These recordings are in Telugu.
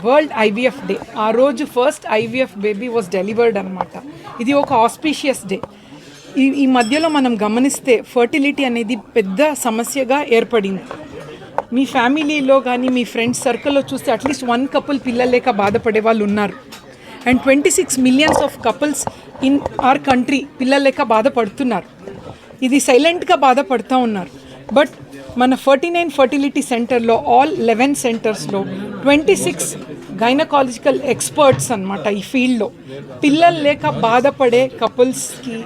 World IVF day. ఆ రోజు first IVF baby was delivered అనమాట. ఇది ఒక ఆస్పీషియస్ డే. ఈ మధ్యలో మనం గమనిస్తే ఫర్టిలిటీ అనేది పెద్ద సమస్యగా ఏర్పడింది. మీ ఫ్యామిలీలో కానీ మీ ఫ్రెండ్స్ సర్కిల్లో చూస్తే అట్లీస్ట్ 1 కపుల్ పిల్లలు లేక బాధపడే వాళ్ళు ఉన్నారు. And 26 millions of couples in our country పిల్లలు లేక బాధపడుతున్నారు. ఇది సైలెంట్గా బాధపడుతూ ఉన్నారు. బట్ మన 49 ఫర్టిలిటీ సెంటర్లో ఆల్ 11 సెంటర్స్లో 26 గైనకాలజికల్ ఎక్స్పర్ట్స్ అనమాట ఈ ఫీల్డ్లో పిల్లలు లేక బాధపడే కపుల్స్కి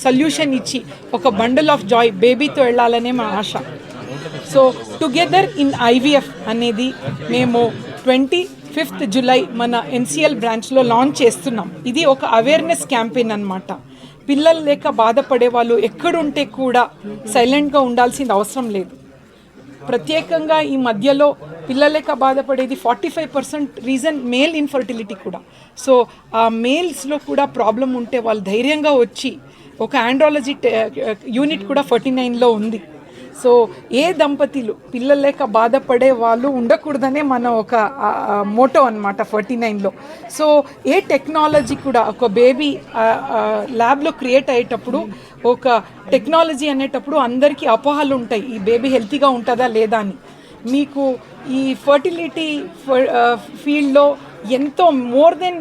సొల్యూషన్ ఇచ్చి ఒక బండల్ ఆఫ్ జాయ్ బేబీతో వెళ్ళాలనే మా ఆశ. సో టుగెదర్ ఇన్ ఐవీఎఫ్ అనేది మేము 25th జూలై మన ఎన్సిఎల్ బ్రాంచ్లో లాంచ్ చేస్తున్నాం. ఇది ఒక అవేర్నెస్ క్యాంపెయిన్ అనమాట. పిల్లలు లేక బాధపడే వాళ్ళు ఎక్కడుంటే కూడా సైలెంట్గా ఉండాల్సిన అవసరం లేదు. ప్రత్యేకంగా ఈ మధ్యలో పిల్లలు లేక బాధపడేది 45% రీజన్ మేల్ ఇన్ఫర్టిలిటీ కూడా. సో ఆ మేల్స్లో కూడా ప్రాబ్లం ఉంటే వాళ్ళు ధైర్యంగా వచ్చి ఒక ఆండ్రాలజీ యూనిట్ కూడా 49లో ఉంది. సో ఏ దంపతులు పిల్లలు లేక బాధపడే వాళ్ళు ఉండకూడదనే మన ఒక మోటో అనమాట 49లో. సో ఏ టెక్నాలజీ కూడా ఒక బేబీ ల్యాబ్లో క్రియేట్ అయ్యేటప్పుడు ఒక టెక్నాలజీ అనేటప్పుడు అందరికీ అపోహలు ఉంటాయి, ఈ బేబీ హెల్తీగా ఉంటుందా లేదా అని. మీకు ఈ ఫర్టిలిటీ ఫీల్డ్లో ఎంతో more than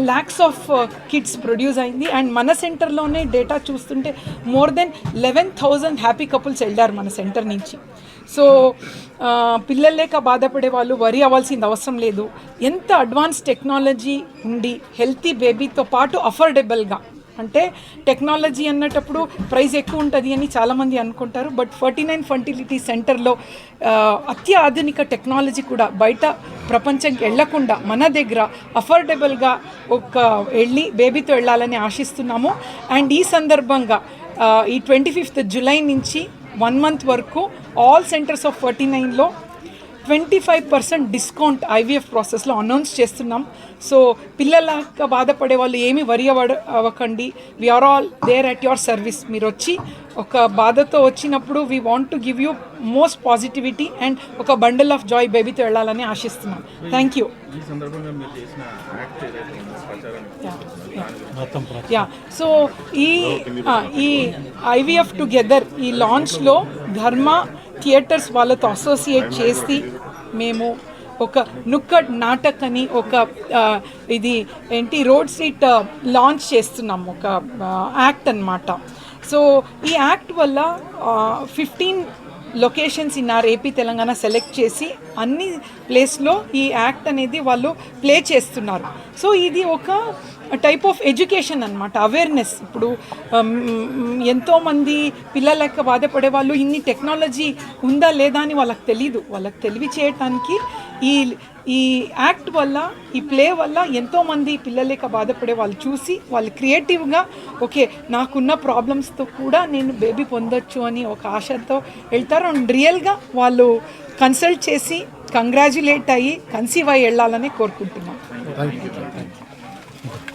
lakhs of kids produce అయింది. అండ్ మన సెంటర్లోనే డేటా చూస్తుంటే మోర్ దెన్ 11,000 హ్యాపీ కపుల్స్ వెళ్ళారు మన సెంటర్ నుంచి. సో పిల్లలు లేక బాధపడే వాళ్ళు వరి అవ్వాల్సిన అవసరం లేదు. ఎంత అడ్వాన్స్ టెక్నాలజీ ఉండి హెల్తీ బేబీతో పాటు అఫోర్డబుల్గా, అంటే టెక్నాలజీ అన్నటప్పుడు ప్రైస్ ఎక్కువ ఉంటుంది అని చాలామంది అనుకుంటారు. బట్ 49 ఫర్టిలిటీ సెంటర్లో అత్యాధునిక టెక్నాలజీ కూడా బయట ప్రపంచంకి వెళ్లకుండా మన దగ్గర అఫోర్డబుల్గా వెళ్ళి బేబీతో వెళ్ళాలని ఆశిస్తున్నాము. అండ్ ఈ సందర్భంగా ఈ 25th జూలై నుంచి 1 month వరకు ఆల్ సెంటర్స్ ఆఫ్ 49లో 25% డిస్కౌంట్ ఐవీఎఫ్ ప్రాసెస్లో అనౌన్స్ చేస్తున్నాం. సో పిల్లలక బాధపడే వాళ్ళు ఏమీ వరి అవ్వకండి. We are all there at your service. మీరు వచ్చి ఒక బాధతో వచ్చినప్పుడు we want to give you most positivity and ఒక బండల్ ఆఫ్ జాయ్ బేబీతో వెళ్ళాలని ఆశిస్తున్నాం. Thank you. సో ఈ ఐవీఎఫ్ టుగెదర్ ఈ లాంచ్లో ధర్మ థియేటర్స్ వాళ్ళతో అసోసియేట్ చేసి మేము ఒక నుక్కడ్ నాటక్ అని ఒక ఇది రోడ్ సీట్ లాంచ్ చేస్తున్నాం, ఒక యాక్ట్ అన్నమాట. సో ఈ యాక్ట్ వల్ల 15 locations in are AP Telangana select చేసి అన్ని ప్లేస్లో ఈ యాక్ట్ అనేది వాళ్ళు ప్లే చేస్తున్నారు. సో ఇది ఒక టైప్ ఆఫ్ ఎడ్యుకేషన్ అనమాట, అవేర్నెస్. ఇప్పుడు ఎంతోమంది పిల్లల లెక్క బాధపడే వాళ్ళు ఇన్ని టెక్నాలజీ ఉందా లేదా అని వాళ్ళకి తెలీదు. వాళ్ళకి తెలివి చేయటానికి ఈ యాక్ట్ వల్ల, ఈ ప్లే వల్ల ఎంతోమంది పిల్లల లెక్క బాధపడే వాళ్ళు చూసి వాళ్ళు క్రియేటివ్గా ఓకే నాకున్న ప్రాబ్లమ్స్తో కూడా నేను బేబీ పొందొచ్చు అని ఒక ఆశతో వెళ్తారు. అండ్ రియల్గా వాళ్ళు కన్సల్ట్ చేసి కంగ్రాచ్యులేట్ అయ్యి కన్సీవ్ అయ్యి వెళ్ళాలని కోరుకుంటున్నాం.